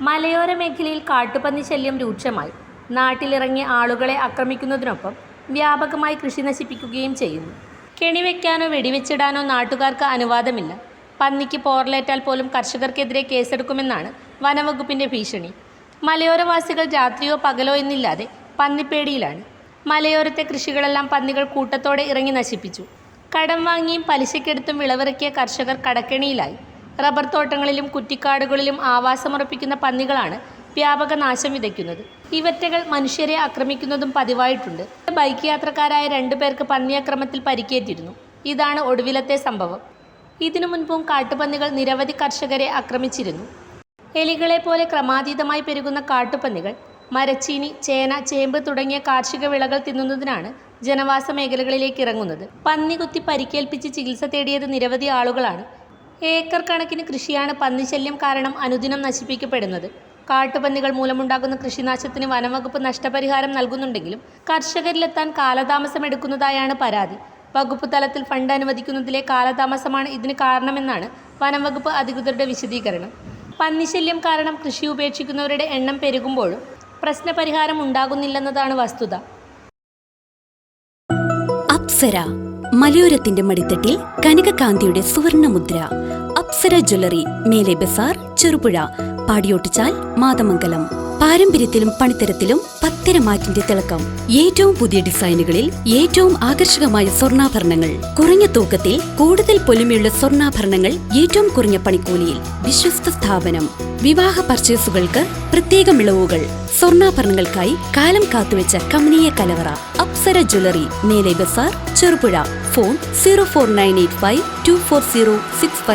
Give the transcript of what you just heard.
മലയോര മേഖലയിൽ കാട്ടുപന്നി ശല്യം രൂക്ഷമായി. നാട്ടിലിറങ്ങിയ ആളുകളെ ആക്രമിക്കുന്നതിനൊപ്പം വ്യാപകമായി കൃഷി നശിപ്പിക്കുകയും ചെയ്യുന്നു. കെണിവെക്കാനോ വെടിവെച്ചിടാനോ നാട്ടുകാർക്ക് അനുവാദമില്ല. പന്നിക്ക് പോറലേറ്റാൽ പോലും കർഷകർക്കെതിരെ കേസെടുക്കുമെന്നാണ് വനംവകുപ്പിന്റെ ഭീഷണി. മലയോരവാസികൾ രാത്രിയോ പകലോ എന്നില്ലാതെ പന്നിപ്പേടിയിലാണ്. മലയോരത്തെ കൃഷികളെല്ലാം പന്നികൾ കൂട്ടത്തോടെ ഇറങ്ങി നശിപ്പിച്ചു. കടം വാങ്ങിയും പലിശക്കെടുത്തും വിളവിറക്കിയ കർഷകർ കടക്കെണിയിലായി. റബ്ബർ തോട്ടങ്ങളിലും കുറ്റിക്കാടുകളിലും ആവാസമുറപ്പിക്കുന്ന പന്നികളാണ് വ്യാപക നാശം വിതയ്ക്കുന്നത്. ഇവറ്റകൾ മനുഷ്യരെ ആക്രമിക്കുന്നതും പതിവായിട്ടുണ്ട്. ബൈക്ക് യാത്രക്കാരായ 2 പേർക്ക് പന്നിയാക്രമത്തിൽ പരിക്കേറ്റിരുന്നു. ഇതാണ് ഒടുവിലത്തെ സംഭവം. ഇതിനു മുൻപും കാട്ടുപന്നികൾ നിരവധി കർഷകരെ ആക്രമിച്ചിരുന്നു. എലികളെ പോലെ ക്രമാതീതമായി പെരുകുന്ന കാട്ടുപന്നികൾ മരച്ചീനി, ചേന, ചേമ്പ് തുടങ്ങിയ കാർഷിക വിളകൾ തിന്നുന്നതിനാണ് ജനവാസ മേഖലകളിലേക്ക് ഇറങ്ങുന്നത്. പന്നി കുത്തി പരിക്കേൽപ്പിച്ച് ചികിത്സ തേടിയത് നിരവധി ആളുകളാണ്. ഏക്കർ കണക്കിന് കൃഷിയാണ് പന്നിശല്യം കാരണം അനുദിനം നശിപ്പിക്കപ്പെടുന്നത്. കാട്ടുപന്നികൾ മൂലമുണ്ടാകുന്ന കൃഷിനാശത്തിന് വനംവകുപ്പ് നഷ്ടപരിഹാരം നൽകുന്നുണ്ടെങ്കിലും കർഷകരിലെത്താൻ കാലതാമസമെടുക്കുന്നതായാണ് പരാതി. വകുപ്പ് തലത്തിൽ ഫണ്ട് അനുവദിക്കുന്നതിലെ കാലതാമസമാണ് ഇതിന് കാരണമെന്നാണ് വനംവകുപ്പ് അധികൃതരുടെ വിശദീകരണം. പന്നിശല്യം കാരണം കൃഷി ഉപേക്ഷിക്കുന്നവരുടെ എണ്ണം പെരുകുമ്പോഴും പ്രശ്നപരിഹാരം ഉണ്ടാകുന്നില്ലെന്നതാണ് വസ്തുത. അപ്സര മലയോരത്തിന്റെ മടിത്തട്ടിൽ കനകകാന്തിയുടെ സുവർണമുദ്ര. അപ്സര ജ്വല്ലറി, മേലെ ബസാർ, ചെറുപുഴ, പാടിയോട്ടിച്ചാൽ, മാതമംഗലം. പാരമ്പര്യത്തിലും പണിത്തരത്തിലും പത്തരമാറ്റിന്റെ തിളക്കം. ഏറ്റവും പുതിയ ഡിസൈനുകളിൽ ഏറ്റവും ആകർഷകമായ സ്വർണ്ണാഭരണങ്ങൾ. കുറഞ്ഞ തൂക്കത്തിൽ കൂടുതൽ പൊലിമയുള്ള സ്വർണ്ണാഭരണങ്ങൾ ഏറ്റവും കുറഞ്ഞ പണിക്കൂലിയിൽ. വിശ്വസ്ത സ്ഥാപനം. വിവാഹ പർച്ചേസുകൾക്ക് പ്രത്യേക ഇളവുകൾ. സ്വർണ്ണാഭരണങ്ങൾക്കായി കാലം കാത്തുവെച്ച കമനീയ കലവറ. അപ്സര ജ്വല്ലറി, മേലെ ബസാർ, ചെറുപുഴ. ഫോൺ 04985 24065.